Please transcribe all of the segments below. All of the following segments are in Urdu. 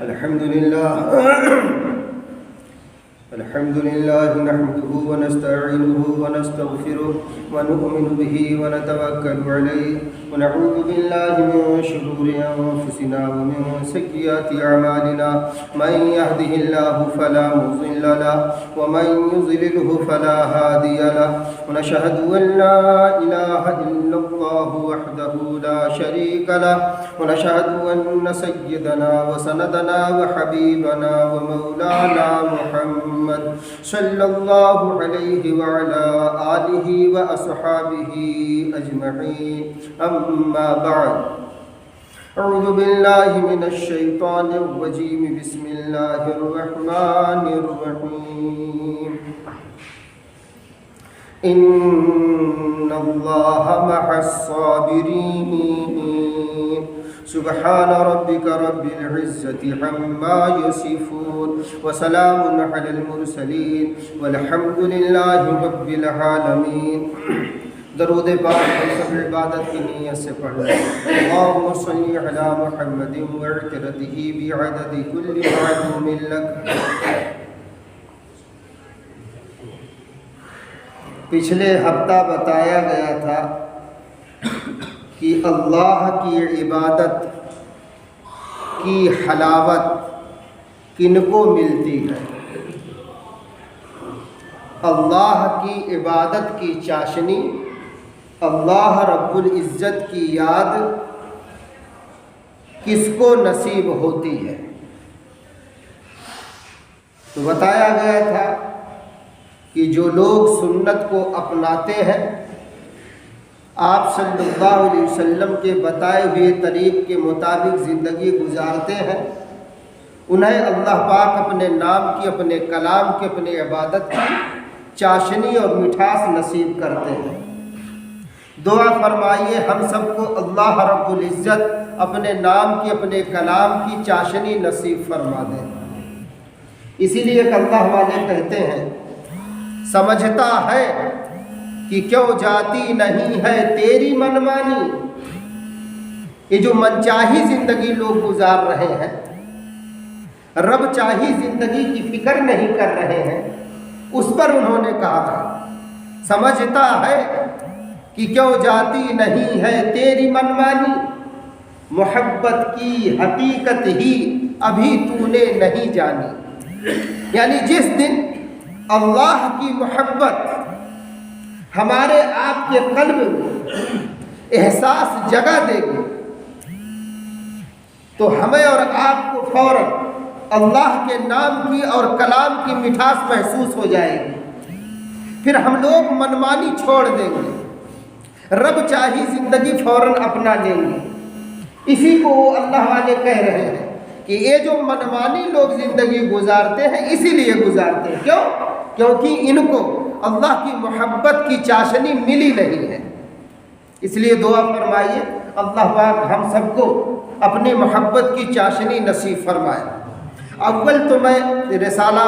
الحمد لله نحمده ونستعينه ونستغفره ونؤمن به ونتوكل عليه ونعوذ بالله من شرور أنفسنا ومن سيئات أعمالنا من يهده الله فلا مضل له ومن يضلله فلا هادي له ونشهد أن لا إله إلا الله وحده لا شريك له ونشهد أن سيدنا وسندنا وحبيبنا ومولانا محمد صلى الله عليه وعلى آله وأصحابه أجمعين أما بعد أعوذ بالله من الشيطان الرجيم بسم الله الرحمن الرحيم إن الله مع الصابرين سبحان ربك رب العزة عما يصفون وسلام على المرسلين والحمد لله رب العالمين درود پاک ہم سب عبادت کی نیت سے پڑھیں اللهم صل علی محمد وعترته بعدد كل معلوم لك. پچھلے ہفتہ بتایا گیا تھا کہ اللہ کی عبادت کی حلاوت کن کو ملتی ہے. اللہ کی عبادت کی چاشنی، اللہ رب العزت کی یاد کس کو نصیب ہوتی ہے؟ تو بتایا گیا تھا کہ جو لوگ سنت کو اپناتے ہیں، آپ صلی اللہ علیہ وسلم کے بتائے ہوئے طریق کے مطابق زندگی گزارتے ہیں، انہیں اللہ پاک اپنے نام کی، اپنے کلام کی، اپنے عبادت کی چاشنی اور مٹھاس نصیب کرتے ہیں. دعا فرمائیے ہم سب کو اللہ رب العزت اپنے نام کی، اپنے کلام کی چاشنی نصیب فرما دے. اسی لیے کہ اللہ والے کہتے ہیں سمجھتا ہے کہ کیوں جاتی نہیں ہے تیری منمانی. یہ جو منچاہی زندگی لوگ گزار رہے ہیں، رب چاہی زندگی کی فکر نہیں کر رہے ہیں، اس پر انہوں نے کہا تھا سمجھتا ہے کہ کیوں جاتی نہیں ہے تیری منمانی، محبت کی حقیقت ہی ابھی تو نے نہیں جانی. یعنی جس دن اللہ کی محبت ہمارے آپ کے قلب میں احساس جگہ دے گی تو ہمیں اور آپ کو فوراً اللہ کے نام کی اور کلام کی مٹھاس محسوس ہو جائے گی. پھر ہم لوگ منمانی چھوڑ دیں گے، رب چاہی زندگی فوراً اپنا لیں گے. اسی کو وہ اللہ والے کہہ رہے ہیں کہ یہ جو منمانی لوگ زندگی گزارتے ہیں اسی لیے گزارتے ہیں. کیوں؟ کیونکہ ان کو اللہ کی محبت کی چاشنی ملی نہیں ہے. اس لیے دعا فرمائیے اللہ پاک ہم سب کو اپنی محبت کی چاشنی نصیب فرمائے. اول تو میں رسالہ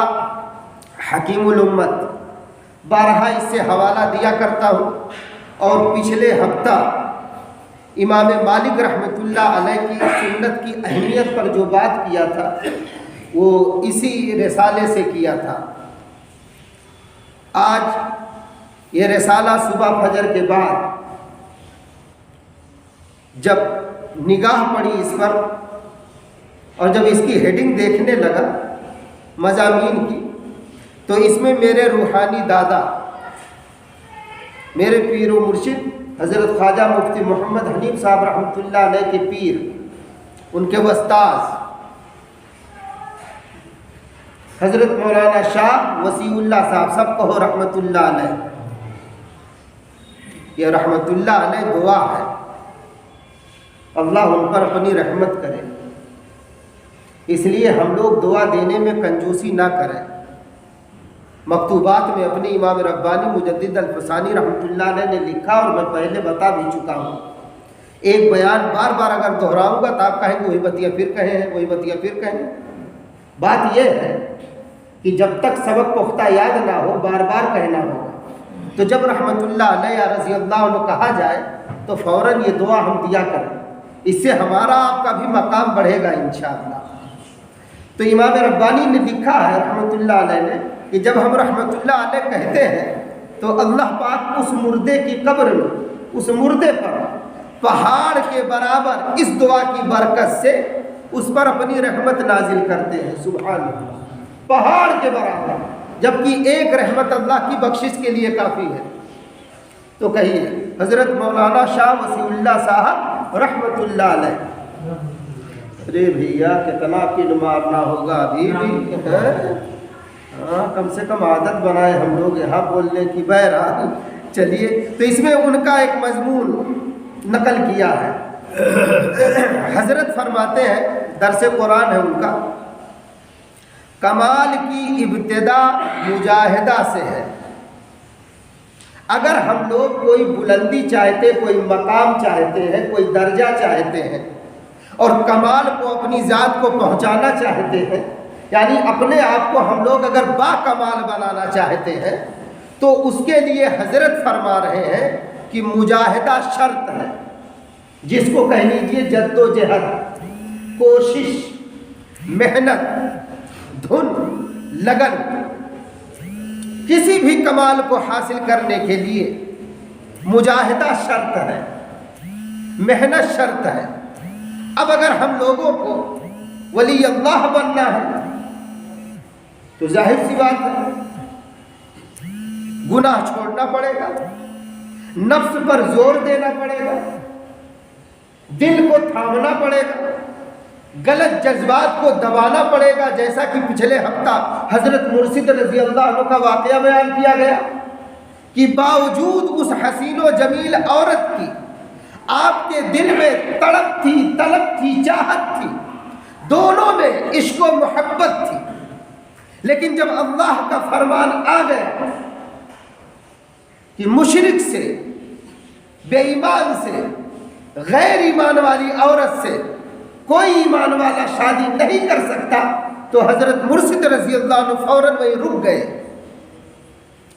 حکیم الامت بارہا اس سے حوالہ دیا کرتا ہوں، اور پچھلے ہفتہ امام مالک رحمۃ اللہ علیہ کی سنت کی اہمیت پر جو بات کیا تھا وہ اسی رسالے سے کیا تھا. آج یہ رسالہ صبح فجر کے بعد جب نگاہ پڑی اس پر اور جب اس کی ہیڈنگ دیکھنے لگا مضامین کی، تو اس میں میرے روحانی دادا، میرے پیر و مرشد حضرت خواجہ مفتی محمد حنیف صاحب رحمۃ اللہ علیہ کے پیر، ان کے استاذ حضرت مولانا شاہ وسیع اللہ صاحب، سب کہو رحمۃ اللہ علیہ. یہ رحمۃ اللہ علیہ دعا ہے، اللہ ان پر اپنی رحمت کرے. اس لیے ہم لوگ دعا دینے میں کنجوسی نہ کریں. مکتوبات میں اپنے امام ربانی مجدد الفسانی رحمۃ اللہ علیہ نے لکھا، اور میں پہلے بتا بھی چکا ہوں، ایک بیان بار بار اگر دہراؤں گا تو آپ کہیں گے وہی بتیا پھر کہیں ہیں، وہی بتیا پھر کہیں. بات یہ ہے کہ جب تک سبق پختہ یاد نہ ہو بار بار کہنا ہوگا. تو جب رحمۃ اللہ علیہ یا رضی اللہ عنہ کہا جائے تو فوراً یہ دعا ہم دیا کریں، اس سے ہمارا آپ کا بھی مقام بڑھے گا انشاءاللہ. تو امام ربانی نے لکھا ہے رحمۃ اللہ علیہ نے کہ جب ہم رحمۃ اللہ علیہ کہتے ہیں تو اللہ پاک اس مردے کی قبر میں اس مردے پر پہاڑ کے برابر اس دعا کی برکت سے اس پر اپنی رحمت نازل کرتے ہیں. سبحان اللہ، پہاڑ کے برابر، جبکہ ایک رحمت اللہ کی بخشش کے لیے کافی ہے. تو کہیے حضرت مولانا شاہ وسیع اللہ صاحب رحمۃ اللہ علیہ. ارے بھیا کتنا کڈ مارنا ہوگا ابھی بھی، ہاں کم سے کم عادت بنائے ہم لوگ یہاں بولنے کی. بہرحال چلیے، تو اس میں ان کا ایک مضمون نقل کیا ہے. حضرت فرماتے ہیں، درس قرآن ہے ان کا، کمال کی ابتدا مجاہدہ سے ہے. اگر ہم لوگ کوئی بلندی چاہتے، کوئی مقام چاہتے ہیں، کوئی درجہ چاہتے ہیں اور کمال کو اپنی ذات کو پہنچانا چاہتے ہیں، یعنی اپنے آپ کو ہم لوگ اگر با کمال بنانا چاہتے ہیں، تو اس کے لیے حضرت فرما رہے ہیں کہ مجاہدہ شرط ہے، جس کو کہہ لیجیے جد و جہد، کوشش، محنت، دھن، لگن. کسی بھی کمال کو حاصل کرنے کے لیے مجاہدہ شرط ہے، محنت شرط ہے. اب اگر ہم لوگوں کو ولی اللہ بننا ہے تو ظاہر سی بات ہے گناہ چھوڑنا پڑے گا، نفس پر زور دینا پڑے گا، دل کو تھامنا پڑے گا، غلط جذبات کو دبانا پڑے گا. جیسا کہ پچھلے ہفتہ حضرت مرشد رضی اللہ عنہ کا واقعہ بیان کیا گیا کہ باوجود اس حسین و جمیل عورت کی آپ کے دل میں تڑپ تھی، طلب تھی، چاہت تھی، دونوں میں عشق و محبت تھی. لیکن جب اللہ کا فرمان آ گیا کہ مشرک سے، بے ایمان سے، غیر ایمان والی عورت سے کوئی ایمان والا شادی نہیں کر سکتا، تو حضرت مرشد رضی اللہ عنہ فوراً وہیں رک گئے.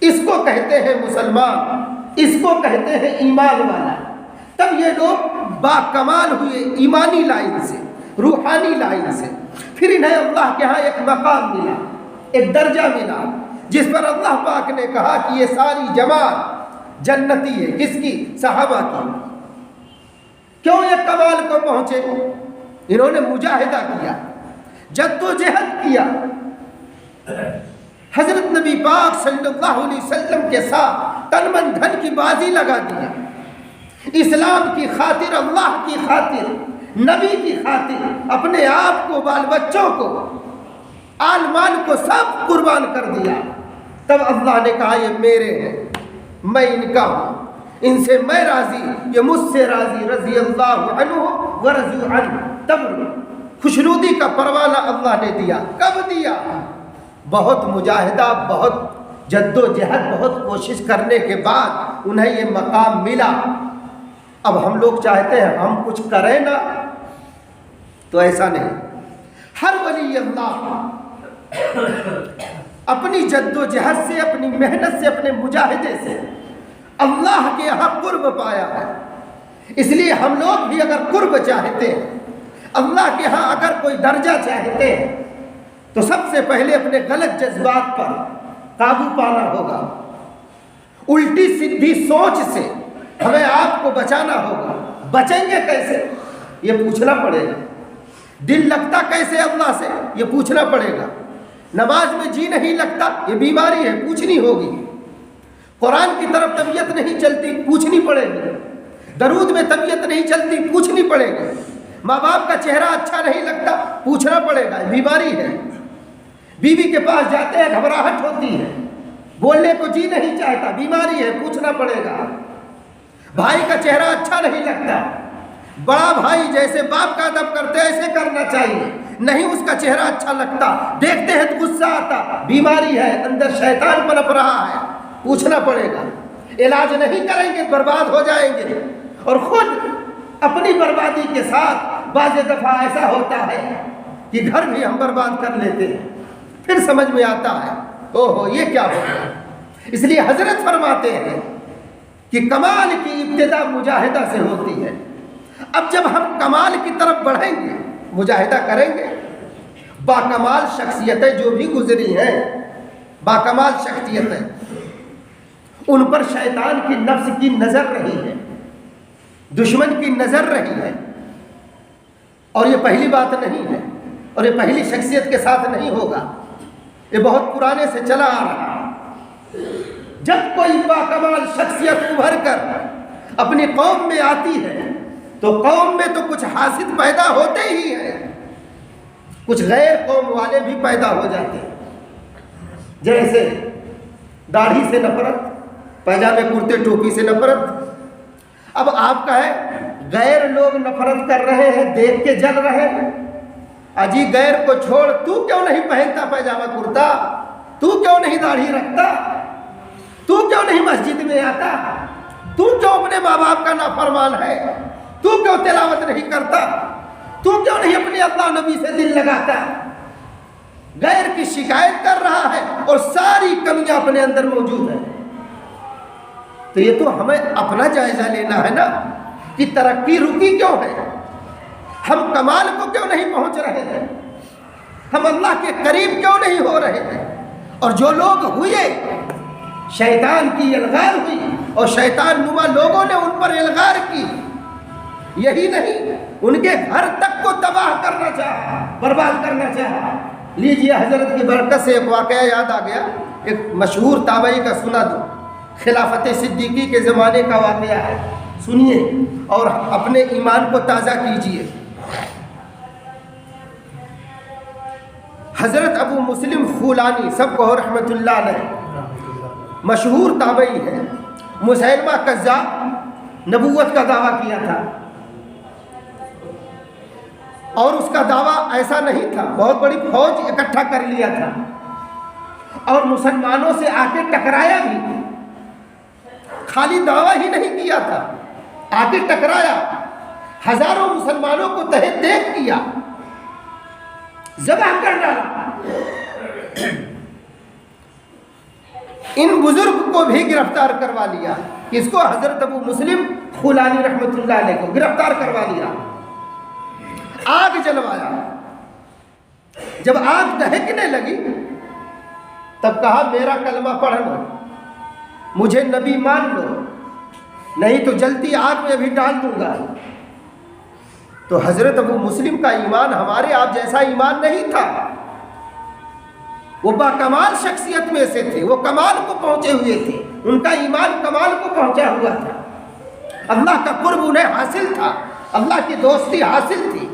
اس کو کہتے ہیں مسلمان، اس کو کہتے ہیں ایمان والا. تب یہ لوگ با کمال ہوئے ایمانی لائن سے، روحانی لائن سے. پھر انہیں اللہ کے ہاں ایک مقام ملا، ایک درجہ ملا، جس پر اللہ پاک نے کہا کہ یہ ساری جماعت جنتی ہے. کس کی؟ صحابہ کی. کیوں یہ کمال کو پہنچے؟ انہوں نے مجاہدہ کیا، جد و جہد کیا، حضرت نبی پاک صلی اللہ علیہ وسلم کے ساتھ تن من دھن کی بازی لگا دیا. اسلام کی خاطر، اللہ کی خاطر، نبی کی خاطر اپنے آپ کو، بال بچوں کو، آل مال کو سب قربان کر دیا. تب اللہ نے کہا یہ میرے ہیں، میں ان کا ہوں، ان سے میں راضی، یہ مجھ سے راضی، رضی اللہ عنہ ورضوا عنہ. تب خوشنودی کا پروانہ اللہ نے دیا. کب دیا؟ بہت مجاہدہ، بہت جد و جہد، بہت کوشش کرنے کے بعد انہیں یہ مقام ملا. اب ہم لوگ چاہتے ہیں ہم کچھ کریں نا، تو ایسا نہیں. ہر ولی اللہ اپنی جد و جہد سے، اپنی محنت سے، اپنے مجاہدے سے اللہ کے یہاں قرب پایا ہے. اس لیے ہم لوگ بھی اگر قرب چاہتے ہیں، اللہ کے ہاں اگر کوئی درجہ چاہتے ہیں، تو سب سے پہلے اپنے غلط جذبات پر قابو پانا ہوگا. الٹی سیدھی سوچ سے ہمیں آپ کو بچانا ہوگا. بچیں گے کیسے؟ یہ پوچھنا پڑے گا. دل لگتا کیسے اللہ سے؟ یہ پوچھنا پڑے گا. نماز میں جی نہیں لگتا، یہ بیماری ہے، پوچھنی ہوگی. قرآن کی طرف طبیعت نہیں چلتی، پوچھنی پڑے گی. درود میں طبیعت نہیں چلتی، پوچھنی پڑے گی. ماں باپ کا چہرہ اچھا نہیں لگتا، پوچھنا پڑے گا. بیماری ہے. بیوی کے پاس جاتے ہیں گھبراہٹ ہوتی ہے، بولنے کو جی نہیں چاہتا، بیماری ہے، پوچھنا پڑے گا. بھائی کا چہرہ اچھا نہیں لگتا، بڑا بھائی جیسے باپ کا ادب کرتے ایسے کرنا چاہیے، نہیں اس کا چہرہ اچھا لگتا، دیکھتے ہیں تو غصہ آتا، بیماری ہے، اندر شیطان پنپ رہا ہے، پوچھنا پڑے گا. علاج نہیں کریں گے برباد ہو جائیں گے، اور خود اپنی بربادی کے ساتھ بعض دفعہ ایسا ہوتا ہے کہ گھر بھی ہم برباد کر لیتے ہیں. پھر سمجھ میں آتا ہے اوہو یہ کیا ہو گیا. اس لیے حضرت فرماتے ہیں کہ کمال کی ابتدا مجاہدہ سے ہوتی ہے. اب جب ہم کمال کی طرف بڑھیں گے، مجاہدہ کریں گے، باکمال شخصیتیں جو بھی گزری ہیں، باکمال شخصیتیں، ان پر شیطان کی نفس کی نظر رہی ہے، دشمن کی نظر رہی ہے. اور یہ پہلی بات نہیں ہے، اور یہ پہلی شخصیت کے ساتھ نہیں ہوگا، یہ بہت پرانے سے چلا آ رہا ہے. جب کوئی باکمال شخصیت ابھر کر اپنی قوم میں آتی ہے تو قوم میں تو کچھ حاسد پیدا ہوتے ہی ہیں، کچھ غیر قوم والے بھی پیدا ہو جاتے ہیں. جیسے داڑھی سے نفرت، پائجامے کرتے ٹوپی سے نفرت. اب آپ کا ہے غیر لوگ نفرت کر رہے ہیں، دیکھ کے جل رہے ہیں. اجی غیر کو چھوڑ، تو کیوں نہیں پہنتا پائجامہ کرتا؟ تو کیوں نہیں داڑھی رکھتا؟ تو کیوں نہیں مسجد میں آتا؟ تو کیوں اپنے ماں باپ کا نافرمان ہے؟ تو کیوں تلاوت نہیں کرتا؟ تو کیوں نہیں اپنے اللہ نبی سے دل لگاتا؟ غیر کی شکایت کر رہا ہے اور ساری کمیاں اپنے اندر موجود ہیں. تو یہ تو ہمیں اپنا جائزہ لینا ہے نا کہ ترقی رکی کیوں ہے، ہم کمال کو کیوں نہیں پہنچ رہے ہیں، ہم اللہ کے قریب کیوں نہیں ہو رہے ہیں. اور جو لوگ ہوئے، شیطان کی الغار ہوئی اور شیطان نما لوگوں نے ان پر الغار کی. یہی نہیں، ان کے گھر تک کو تباہ کرنا چاہا، برباد کرنا چاہا. لیجئے حضرت کی برکت سے ایک واقعہ یاد آ گیا، ایک مشہور تابعی کا سنا دو. خلافت صدیقی کے زمانے کا واقعہ ہے، سنیے اور اپنے ایمان کو تازہ کیجئے. حضرت ابو مسلم خولانی سب کو رحمت اللہ علیہ، مشہور تابعی ہے. مسیلمہ کذاب نبوت کا دعویٰ کیا تھا، اور اس کا دعویٰ ایسا نہیں تھا، بہت بڑی فوج اکٹھا کر لیا تھا اور مسلمانوں سے آ کے ٹکرایا بھی. خالی دعویٰ ہی نہیں کیا تھا، آ کے ٹکرایا، ہزاروں مسلمانوں کو تہے دیکھ کیا، ذبح کر ڈالا. ان بزرگ کو بھی گرفتار کروا لیا. کس کو؟ حضرت ابو مسلم خولانی رحمت اللہ علیہ کو گرفتار کروا لیا، آگ جلوایا. جب آگ دہکنے لگی تب کہا میرا کلمہ پڑھ لو، مجھے نبی مان لو، نہیں تو جلتی آگ میں بھی ڈال دوں گا. تو حضرت ابو مسلم کا ایمان ہمارے آپ جیسا ایمان نہیں تھا، وہ باکمال شخصیت میں سے تھے، وہ کمال کو پہنچے ہوئے تھے، ان کا ایمان کمال کو پہنچا ہوا تھا. اللہ کا قرب انہیں حاصل تھا، اللہ کی دوستی حاصل تھی.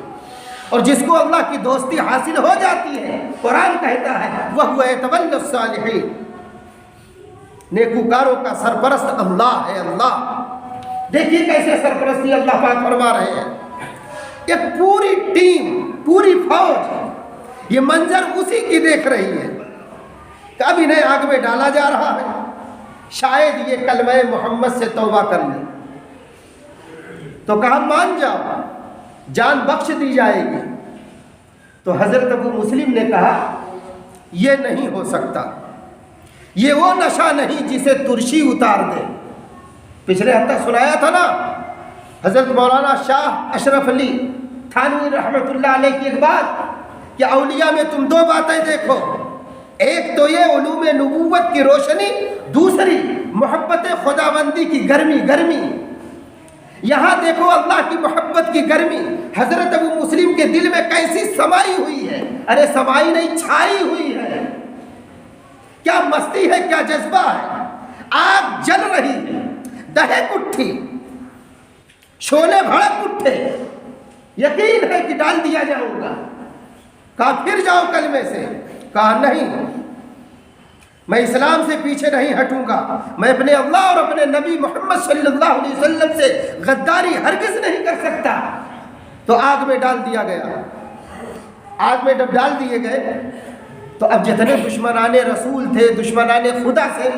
اور جس کو اللہ کی دوستی حاصل ہو جاتی ہے، قرآن کہتا ہے وَهُوَ يَتَوَلَّى الصَّالِحِينَ، نیکوکاروں کا سرپرست اللہ ہے. اللہ دیکھیے کیسے سرپرستی اللہ پاک فرما رہے ہیں. ایک پوری ٹیم، پوری فوج یہ منظر اسی کی دیکھ رہی ہے کہ اب انہیں آگ میں ڈالا جا رہا ہے، شاید یہ کلمہ محمد سے توبہ کر لیں. تو کہا مان جاؤ، جان بخش دی جائے گی. تو حضرت ابو مسلم نے کہا یہ نہیں ہو سکتا، یہ وہ نشہ نہیں جسے ترشی اتار دے. پچھلے ہفتہ سنایا تھا نا حضرت مولانا شاہ اشرف علی تھانوی رحمت اللہ علیہ کی ایک بات کہ اولیاء میں تم دو باتیں دیکھو، ایک تو یہ علوم نبوت کی روشنی، دوسری محبت خداوندی کی گرمی. یہاں دیکھو اللہ کی محبت کی گرمی حضرت ابو مسلم کے دل میں کیسی سمائی ہوئی ہے. ارے سمائی نہیں، چھائی ہوئی ہے. کیا مستی ہے، کیا جذبہ ہے. آگ جل رہی ہے، دہک اٹھی، شعلے بھڑک اٹھے، یقین ہے کہ ڈال دیا جاؤں گا. کہا پھر جاؤ کلمے سے. کہا نہیں، میں اسلام سے پیچھے نہیں ہٹوں گا، میں اپنے اللہ اور اپنے نبی محمد صلی اللہ علیہ وسلم سے غداری ہرگز نہیں کر سکتا. تو آگ میں ڈال دیا گیا. آگ میں جب ڈال دیے گئے تو اب جتنے دشمنان رسول تھے، دشمنان خدا سے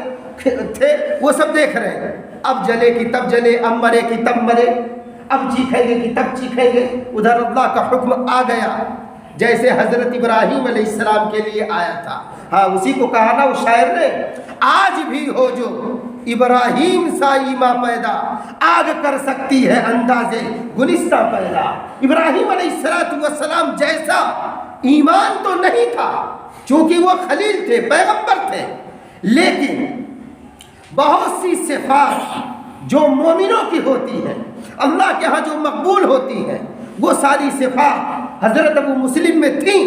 تھے، وہ سب دیکھ رہے ہیں. اب جلے کی تب جلے، اب مرے کی تب مرے، اب چیخیں گے کی تب چیخیں گے. ادھر اللہ کا حکم آ گیا جیسے حضرت ابراہیم علیہ السلام کے لیے آیا تھا. ہاں اسی کو کہا نا اس شاعر نے، آج بھی ہو جو ابراہیم سا ایمان پیدا، آگ کر سکتی ہے اندازے گلستہ پیدا. ابراہیم علیہ السلام جیسا ایمان تو نہیں تھا چونکہ وہ خلیل تھے، پیغمبر تھے، لیکن بہت سی صفات جو مومنوں کی ہوتی ہیں، اللہ کے ہاں جو مقبول ہوتی ہیں، وہ ساری صفات حضرت ابو مسلم میں تھیں،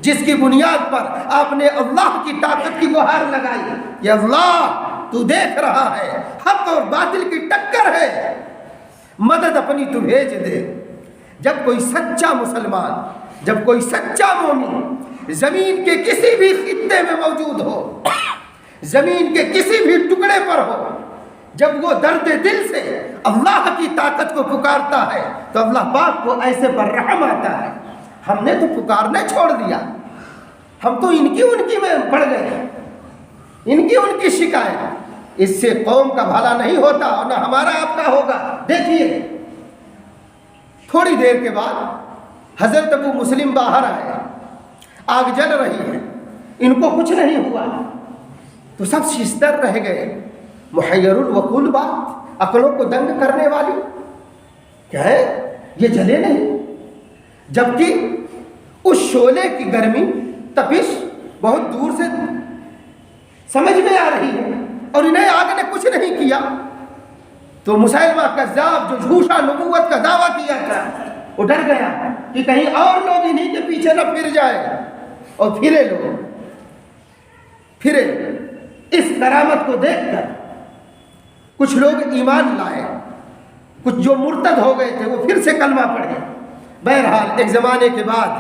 جس کی بنیاد پر آپ نے اللہ کی طاقت کی گہار لگائی کہ اللہ تو دیکھ رہا ہے، حق اور باطل کی ٹکر ہے، مدد اپنی تو بھیج دے۔ جب کوئی سچا مسلمان، جب کوئی سچا مومن زمین کے کسی بھی خطے میں موجود ہو، زمین کے کسی بھی ٹکڑے پر ہو، جب وہ درد دل سے اللہ کی طاقت کو پکارتا ہے تو اللہ پاک کو ایسے پر رحم آتا ہے۔ ہم نے تو پکارنے چھوڑ دیا، ہم تو ان کی میں پڑ گئے، ان کی شکایت، اس سے قوم کا بھلا نہیں ہوتا اور نہ ہمارا آپ کا ہوگا۔ دیکھیے تھوڑی دیر کے بعد حضرت ابو مسلم باہر آئے، آگ جل رہی ہے، ان کو کچھ نہیں ہوا تو سب ششدر رہ گئے۔ محیر الوقول بات، عقلوں کو دنگ کرنے والی، کیا ہے یہ جلے نہیں، جبکہ اس شعلے کی گرمی، تپش بہت دور سے سمجھ میں آ رہی ہے اور انہیں آگ نے کچھ نہیں کیا۔ تو مسیلمہ کذاب جو جھوٹا نبوت کا دعویٰ کیا تھا، وہ ڈر گیا کہ کہیں اور لوگ انہیں کے پیچھے نہ پھر جائے، اور پھرے لوگ پھرے۔ اس کرامت کو دیکھ کر کچھ لوگ ایمان لائے، کچھ جو مرتد ہو گئے تھے وہ پھر سے کلمہ پڑھے۔ بہرحال ایک زمانے کے بعد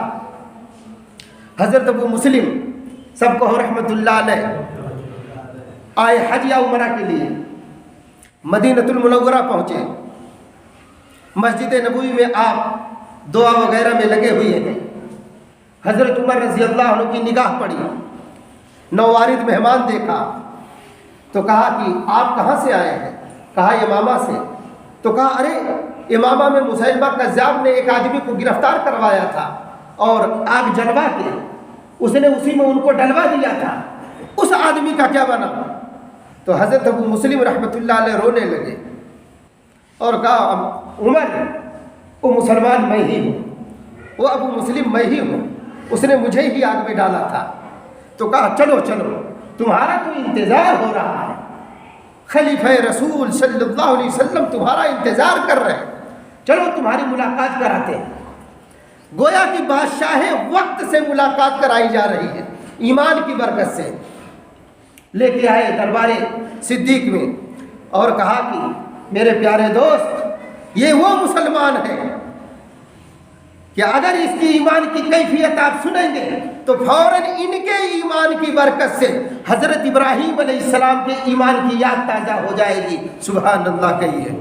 حضرت ابو مسلم سب کو رحمت اللہ علیہ آئے حج یا عمرہ کے لیے، مدینۃ المنورہ پہنچے۔ مسجد نبوی میں آپ دعا وغیرہ میں لگے ہوئے ہیں۔ حضرت عمر رضی اللہ عنہ کی نگاہ پڑی، نووارد مہمان دیکھا تو کہا کہ آپ کہاں سے آئے ہیں؟ کہا یمامہ سے۔ تو کہا ارے یمامہ میں مسیلمہ کذاب نے ایک آدمی کو گرفتار کروایا تھا اور آگ جلوا کے اس نے اسی میں ان کو ڈلوا دیا تھا، اس آدمی کا کیا بنا؟ تو حضرت ابو مسلم رحمۃ اللہ علیہ رونے لگے اور کہا عمر وہ مسلمان میں ہی ہوں، وہ ابو مسلم میں ہی ہوں، اس نے مجھے ہی آگ میں ڈالا تھا۔ تو کہا چلو چلو تمہارا تو انتظار ہو رہا ہے، خلیفہ رسول صلی اللہ علیہ وسلم تمہارا انتظار کر رہے ہیں، چلو تمہاری ملاقات کراتے ہیں۔ گویا کہ بادشاہ وقت سے ملاقات کرائی جا رہی ہے، ایمان کی برکت سے لے کے آئے دربار صدیق میں اور کہا کہ میرے پیارے دوست یہ وہ مسلمان ہے کہ اگر اس کی ایمان کی کیفیت آپ سنیں گے تو فوراً ان کے ایمان کی برکت سے حضرت ابراہیم علیہ السلام کے ایمان کی یاد تازہ ہو جائے گی۔ سبحان اللہ کہیے۔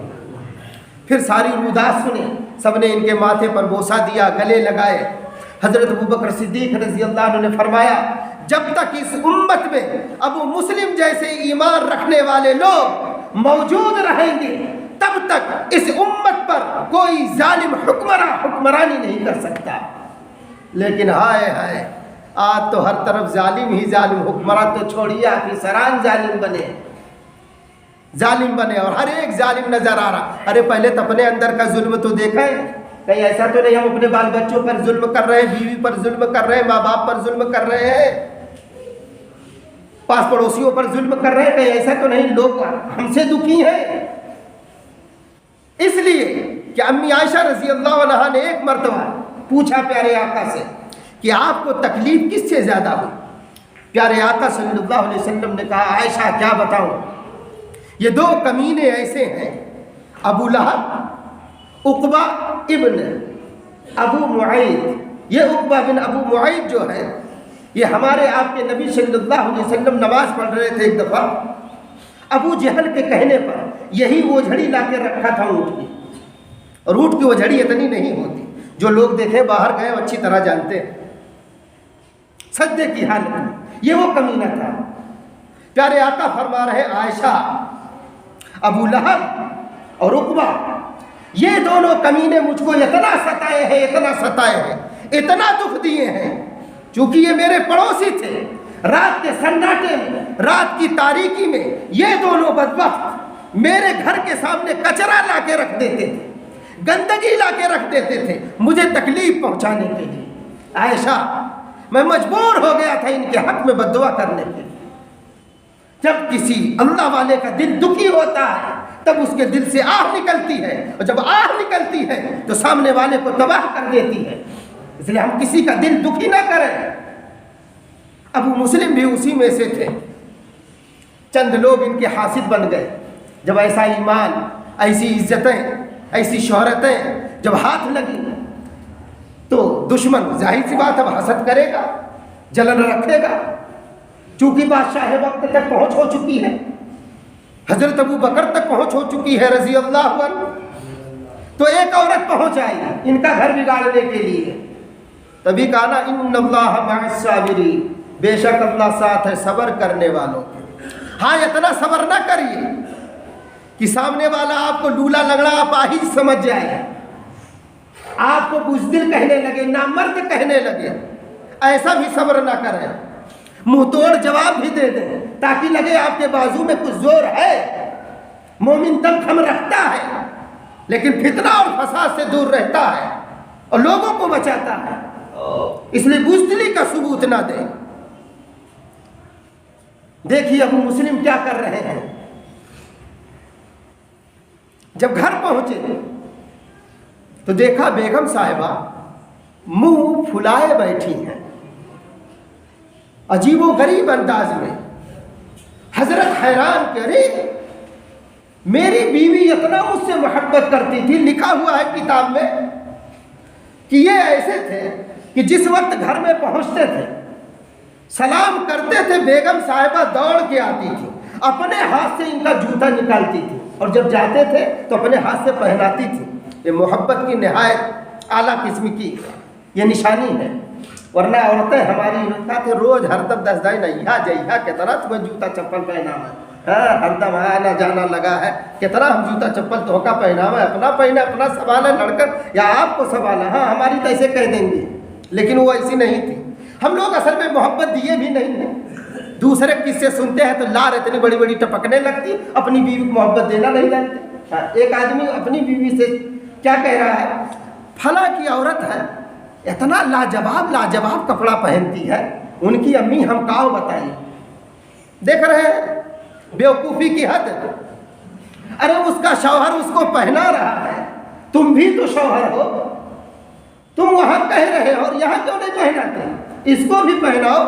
پھر ساری رودات سنے، سب نے ان کے ماتھے پر بوسہ دیا، گلے لگائے۔ حضرت ابوبکر صدیق رضی اللہ عنہ نے فرمایا جب تک اس امت میں ابو مسلم جیسے ایمان رکھنے والے لوگ موجود رہیں گے تب تک اس امت پر کوئی ظالم حکمرانی نہیں کر سکتا۔ لیکن ہائے ہائے آج تو ہر طرف ظالم ہی ظالم، حکمران تو چھوڑیے افسران ظالم بنے اور ہر ایک ظالم نظر آ رہا۔ ارے پہلے تو اپنے اندر کا ظلم تو دیکھیں، کہیں ایسا تو نہیں ہم اپنے بال بچوں پر ظلم کر رہے ہیں، بیوی پر ظلم کر رہے ہیں، ماں باپ پر ظلم کر رہے ہیں، پاس پڑوسیوں پر ظلم کر رہے ہیں، کہیں ایسا تو نہیں لوگ ہم سے دکھی ہیں۔ اس لیے کہ امی عائشہ رضی اللہ عنہا نے ایک مرتبہ پوچھا پیارے آقا سے کہ آپ کو تکلیف کس سے زیادہ ہوئی؟ پیارے آقا صلی اللہ علیہ وسلم نے کہا عائشہ کیا بتاؤں، یہ دو کمینے ایسے ہیں، ابو لہب عقبہ ابن ابو معیط۔ یہ عقبہ بن ابو معیط جو ہے یہ ہمارے آپ کے نبی صلی اللہ علیہ وسلم نماز پڑھ رہے تھے، ایک دفعہ ابو جہل کے کہنے پر یہی وہ جھڑی لا کے رکھا تھا اونٹ کی، اور اونٹ کی وہ جھڑی اتنی نہیں ہوتی، جو لوگ دیکھیں باہر گئے اچھی طرح جانتے ہیں، سجدے کی حالت یہ وہ کمینہ تھا۔ پیارے آقا فرما رہے عائشہ ابو لہب اور عقبہ یہ دونوں کمینے مجھ کو اتنا ستائے ہیں، اتنا دکھ دیے ہیں، چونکہ یہ میرے پڑوسی تھے، رات کے سناٹے میں، رات کی تاریکی میں یہ دونوں بدبخت میرے گھر کے سامنے کچرا لا کے رکھ دیتے تھے، گندگی لا کے رکھ دیتے تھے مجھے تکلیف پہنچانے کے لیے۔ عائشہ میں مجبور ہو گیا تھا ان کے حق میں بد دعا کرنے کے لیے۔ جب کسی اللہ والے کا دل دکھی ہوتا ہے تب اس کے دل سے آہ نکلتی ہے، اور جب آہ نکلتی ہے تو سامنے والے کو تباہ کر دیتی ہے۔ اس لیے ہم کسی کا دل دکھی نہ کریں۔ ابو مسلم بھی اسی میں سے تھے۔ چند لوگ ان کے حاسد بن گئے۔ جب ایسا ایمان، ایسی عزتیں، ایسی شہرتیں جب ہاتھ لگی تو دشمن ظاہر سی بات اب حسد کرے گا، جلن رکھے گا۔ چونکہ بادشاہ وقت تک پہنچ ہو چکی ہے، حضرت ابو بکر تک پہنچ ہو چکی ہے رضی اللہ عنہ، تو ایک عورت پہنچ آئی ان کا گھر بگاڑنے کے لیے۔ تبھی کہا نا ان اللہ مع الصابرین، بے شک اللہ ساتھ ہے صبر کرنے والوں کے۔ ہاں اتنا صبر نہ کریے کہ سامنے والا آپ کو لولا لنگڑا اپاہج سمجھ جائے، آپ کو بزدل کہنے لگے، نامرد کہنے لگے۔ ایسا بھی صبر نہ کریں، منہ توڑ جواب بھی دے دیں تاکہ لگے آپ کے بازو میں کچھ زور ہے۔ مومن دم خم رکھتا ہے لیکن فتنہ اور فساد سے دور رہتا ہے اور لوگوں کو بچاتا ہے، اس لیے بزدلی کا ثبوت نہ دیں۔ دیکھیے ابو مسلم کیا کر رہے ہیں۔ جب گھر پہنچے تو دیکھا بیگم صاحبہ منہ پھلائے بیٹھی ہیں عجیب و غریب انداز میں۔ حضرت حیران کہ ارے میری بیوی اتنا مجھ سے محبت کرتی تھی، لکھا ہوا ہے کتاب میں کہ یہ ایسے تھے کہ جس وقت گھر میں پہنچتے تھے سلام کرتے تھے، بیگم صاحبہ دوڑ کے آتی تھی، اپنے ہاتھ سے ان کا جوتا نکالتی تھی اور جب جاتے تھے تو اپنے ہاتھ سے پہناتی تھی۔ یہ محبت کی نہایت اعلیٰ قسم کی یہ نشانی ہے۔ ورنہ عورتیں ہماری انہوں تھے روز ہر دم 10 دن یہاں جہاں کتنا تمہیں جوتا چپل پہنا ہے، ہاں ہر دم آنا جانا لگا ہے، کتنا ہم جوتا چپل تو کا پہنا ہے، اپنا پہنا اپنا سنبھالا لڑکر یا آپ کو سنبھالا، ہاں ہماری تو ایسے کہہ دیں گے، لیکن وہ ایسی نہیں تھی۔ ہم لوگ اصل میں محبت دیے بھی نہیں ہیں، دوسرے کس سے سنتے ہیں تو لار اتنی بڑی بڑی ٹپکنے لگتی، اپنی بیوی کو محبت دینا نہیں جانتے۔ ایک آدمی اپنی بیوی سے کیا کہہ رہا ہے، فلاں کی عورت ہے اتنا لاجواب کپڑا پہنتی ہے، ان کی امی ہم کاؤ بتائیے۔ دیکھ رہے ہیں بیوقوفی کی حد۔ ارے اس کا شوہر اس کو پہنا رہا ہے، تم بھی تو شوہر ہو، تم وہاں کہہ رہے ہو اور یہاں کیوں نہیں پہناتے، اس کو بھی پہناؤ۔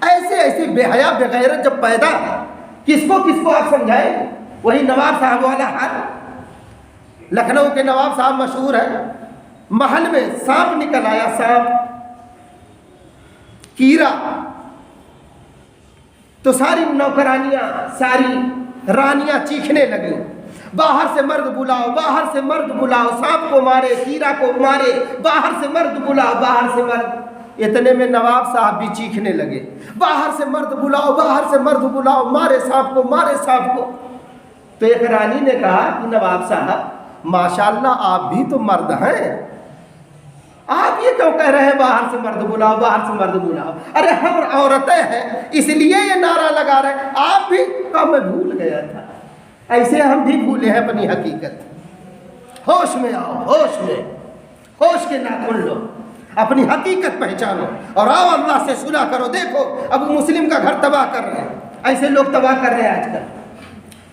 ایسے بے حیا بغیرت جب پیدا ہے کس کو آپ سمجھائیں۔ وہی نواب صاحب والا حال، لکھنؤ کے نواب صاحب مشہور ہے، محل میں سانپ نکل آیا، سانپ کیڑا، تو ساری نوکرانیاں ساری رانیاں چیخنے لگی، باہر سے مرد بلاؤ، باہر سے مرد بلاؤ، سانپ کو مارے، کیڑا کو مارے، باہر سے مرد بلاؤ، باہر سے مرد۔ اتنے میں نواب صاحب بھی چیخنے لگے، باہر سے مرد بلاؤ، باہر سے مرد بلاؤ، مارے سانپ کو، مارے سانپ کو۔ تو ایک رانی نے کہا کہ نواب صاحب ماشاءاللہ آپ بھی تو مرد ہیں، آپ یہ کیوں کہہ رہے ہیں باہر سے مرد بلاؤ، باہر سے مرد بلاؤ؟ ارے ہم عورتیں ہیں اس لیے یہ نعرہ لگا رہے ہیں، آپ بھی کہا میں بھول گیا تھا۔ ایسے ہم بھی بھولے ہیں اپنی حقیقت۔ ہوش میں آؤ، ہوش کے ناخن لو، اپنی حقیقت پہچانو اور آؤ اللہ سے صلح کرو۔ دیکھو ابو مسلم کا گھر تباہ کر رہے ہیں، ایسے لوگ تباہ کر رہے ہیں آج کل،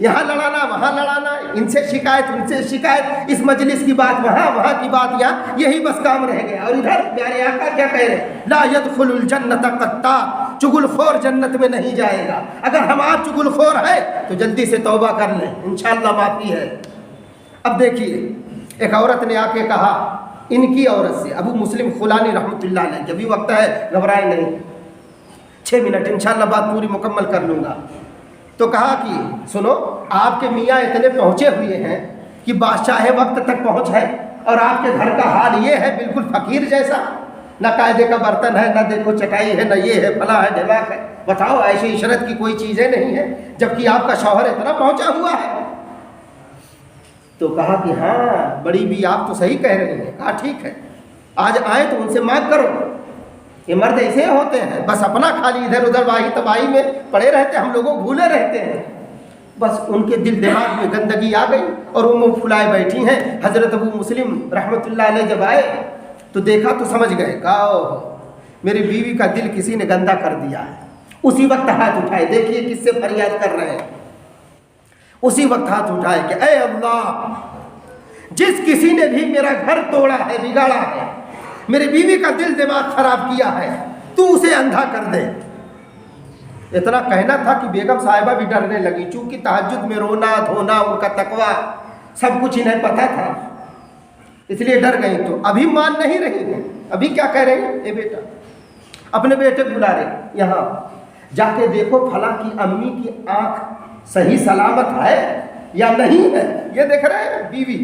یہاں لڑانا وہاں لڑانا، ان سے شکایت ان سے شکایت، اس مجلس کی بات وہاں، وہاں کی بات یہاں، یہی بس کام رہ گیا۔ اور ادھر پیارے آقا کیا کہہ رہے ہیں، لا يدخل الجنت قطاع، چغل خور جنت میں نہیں جائے گا۔ اگر ہم آج چغل خور ہے تو جلدی سے توبہ کر لیں، انشاءاللہ معافی ہے۔ اب دیکھیے ایک عورت نے آ کے کہا ان کی عورت سے، ابو مسلم خولانی رحمۃ اللہ علیہ، جب بھی وقت ہے گھبرائے نہیں، 6 منٹ انشاءاللہ بات پوری مکمل کر لوں گا۔ تو کہا کہ سنو آپ کے میاں اتنے پہنچے ہوئے ہیں کہ بادشاہ وقت تک پہنچ ہے، اور آپ کے گھر کا حال یہ ہے بالکل فقیر جیسا، نہ قاعدے کا برتن ہے، نہ دیکھو چٹائی ہے، نہ یہ ہے فلاں ہے ڈھلاک ہے، بتاؤ ایسی عشرت کی کوئی چیزیں نہیں ہے، جبکہ آپ کا شوہر اتنا پہنچا ہوا ہے۔ تو کہا کہ ہاں بڑی بھی آپ تو صحیح کہہ رہے ہیں۔ کہا ٹھیک ہے آج آئے تو ان سے مانگ کرو، یہ مرد ایسے ہوتے ہیں، بس اپنا خالی ادھر ادھر واہی تباہی میں پڑے رہتے ہیں، ہم لوگوں کو بھولے رہتے ہیں۔ بس ان کے دل دماغ میں گندگی آ گئی اور وہ منہ پھلائے بیٹھی ہیں۔ حضرت ابو مسلم رحمۃ اللہ علیہ جب آئے تو دیکھا تو سمجھ گئے، کہا میری بیوی کا دل کسی نے گندا کر دیا ہے، اسی وقت ہاتھ اٹھائے، دیکھیے کس سے فریاد کر رہے ہیں، اسی وقت ہاتھ اٹھائے کہ اے اللہ، جس کسی نے بھی میرا گھر توڑا ہے، بگاڑا ہے، میری بیوی کا دل دماغ خراب کیا ہے، تو اسے اندھا کر دے۔ اتنا کہنا تھا کہ بیگم صاحبہ بھی ڈرنے لگی، چونکہ تہجد میں رونا دھونا، ان کا تقویٰ سب کچھ انہیں پتہ تھا، اس لیے ڈر گئی۔ تو ابھی مان نہیں رہی ہیں، ابھی کیا کہہ رہی ہیں؟ اے بیٹا، اپنے بیٹے بلا رہے، یہاں جا کے دیکھو پھلا کی امی کی آنکھ صحیح سلامت ہے یا نہیں ہے۔ یہ دیکھ رہے ہیں بیوی،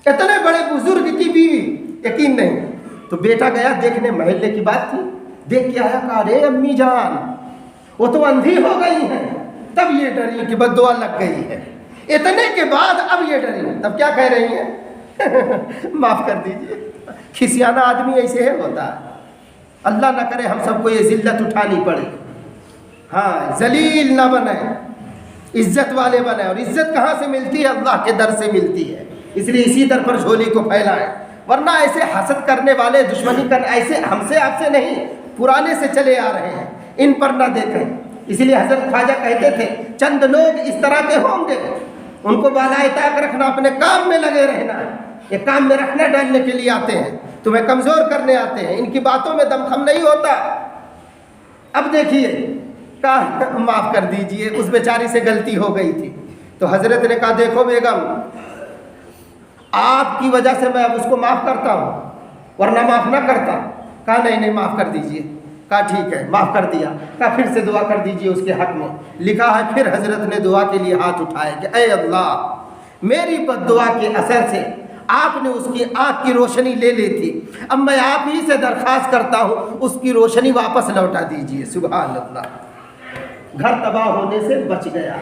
اتنے بڑے بزرگ کی بیوی، یقین نہیں۔ تو بیٹا گیا دیکھنے، محلے کی بات تھی، دیکھ کے آیا، کہا ارے امی جان وہ تو اندھی ہو گئی ہیں۔ تب یہ ڈری کہ بد دعا لگ گئی ہے، اتنے کے بعد اب یہ ڈری، تب کیا کہہ رہی ہیں؟ معاف کر دیجئے، کھسیانہ آدمی ایسے ہے ہوتا ہے، اللہ نہ کرے ہم سب کو یہ ذلت اٹھانی پڑے۔ ہاں، ذلیل نہ بنے، عزت والے بنے، اور عزت کہاں سے ملتی ہے؟ اللہ کے در سے ملتی ہے، اس لیے اسی در پر جھولی کو پھیلائیں، ورنہ ایسے حسد کرنے والے، دشمنی کرنے، ایسے ہم سے آپ سے نہیں، پرانے سے چلے آ رہے ہیں، ان پر نہ دیکھیں۔ اس لیے حضرت خواجہ کہتے تھے چند لوگ اس طرح کے ہوں گے، ان کو بالائے طاق رکھنا، اپنے کام میں لگے رہنا، یہ کام میں رکھنا ڈالنے کے لیے آتے ہیں، تمہیں کمزور کرنے آتے ہیں، ان کی باتوں میں دم خم نہیں ہوتا۔ اب دیکھیے، کہا معاف کر دیجئے، اس بیچاری سے غلطی ہو گئی تھی۔ تو حضرت نے کہا دیکھو بیگم، آپ کی وجہ سے میں اب اس کو معاف کرتا ہوں، ورنہ معاف نہ کرتا۔ کہا نہیں معاف کر دیجئے۔ کہا ٹھیک ہے، معاف کر دیا۔ کہا پھر سے دعا کر دیجئے اس کے حق میں۔ لکھا ہے پھر حضرت نے دعا کے لیے ہاتھ اٹھائے کہ اے اللہ، میری بد دعا کے اثر سے آپ نے اس کی آنکھ کی روشنی لے لی تھی، اب میں آپ ہی سے درخواست کرتا ہوں اس کی روشنی واپس لوٹا دیجئے۔ سبحان اللہ، گھر تباہ ہونے سے بچ گیا۔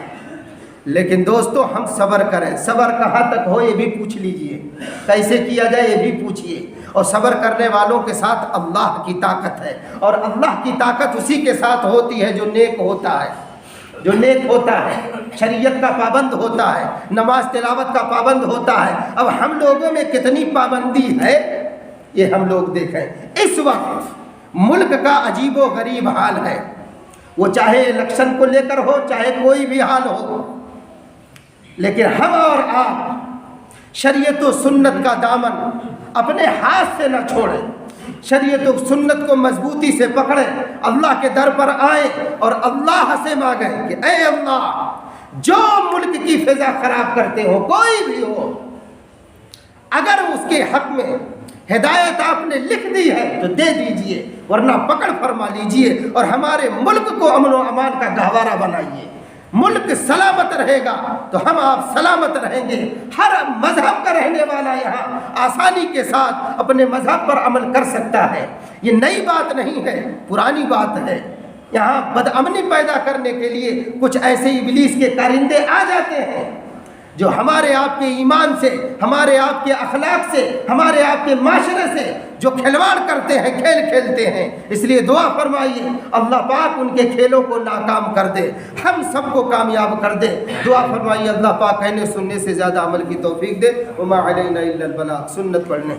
لیکن دوستو ہم صبر کریں، صبر کہاں تک ہو یہ بھی پوچھ لیجئے، کیسے کیا جائے یہ بھی پوچھئے، اور صبر کرنے والوں کے ساتھ اللہ کی طاقت ہے، اور اللہ کی طاقت اسی کے ساتھ ہوتی ہے جو نیک ہوتا ہے، جو نیک ہوتا ہے، شریعت کا پابند ہوتا ہے، نماز تلاوت کا پابند ہوتا ہے۔ اب ہم لوگوں میں کتنی پابندی ہے یہ ہم لوگ دیکھیں۔ اس وقت ملک کا عجیب و غریب حال ہے، وہ چاہے الیکشن کو لے کر ہو، چاہے کوئی بھی حال ہو، لیکن ہم اور آپ شریعت و سنت کا دامن اپنے ہاتھ سے نہ چھوڑیں، شریعت و سنت کو مضبوطی سے پکڑیں، اللہ کے در پر آئیں اور اللہ سے مانگیں کہ اے اللہ، جو ملک کی فضا خراب کرتے ہو، کوئی بھی ہو، اگر اس کے حق میں ہدایت آپ نے لکھ دی ہے تو دے دیجئے، ورنہ پکڑ فرما لیجئے، اور ہمارے ملک کو امن و امان کا گہوارہ بنائیے۔ ملک سلامت رہے گا تو ہم آپ سلامت رہیں گے۔ ہر مذہب کا رہنے والا یہاں آسانی کے ساتھ اپنے مذہب پر عمل کر سکتا ہے، یہ نئی بات نہیں ہے، پرانی بات ہے۔ یہاں بدامنی پیدا کرنے کے لیے کچھ ایسے ابلیس کے کارندے آ جاتے ہیں جو ہمارے آپ کے ایمان سے، ہمارے آپ کے اخلاق سے، ہمارے آپ کے معاشرے سے جو کھلواڑ کرتے ہیں، کھیل کھیلتے ہیں۔ اس لیے دعا فرمائیے اللہ پاک ان کے کھیلوں کو ناکام کر دے، ہم سب کو کامیاب کر دے۔ دعا فرمائیے اللہ پاک کہنے سننے سے زیادہ عمل کی توفیق دے۔ وما علینا الا البلاغ۔ سنت پڑھنے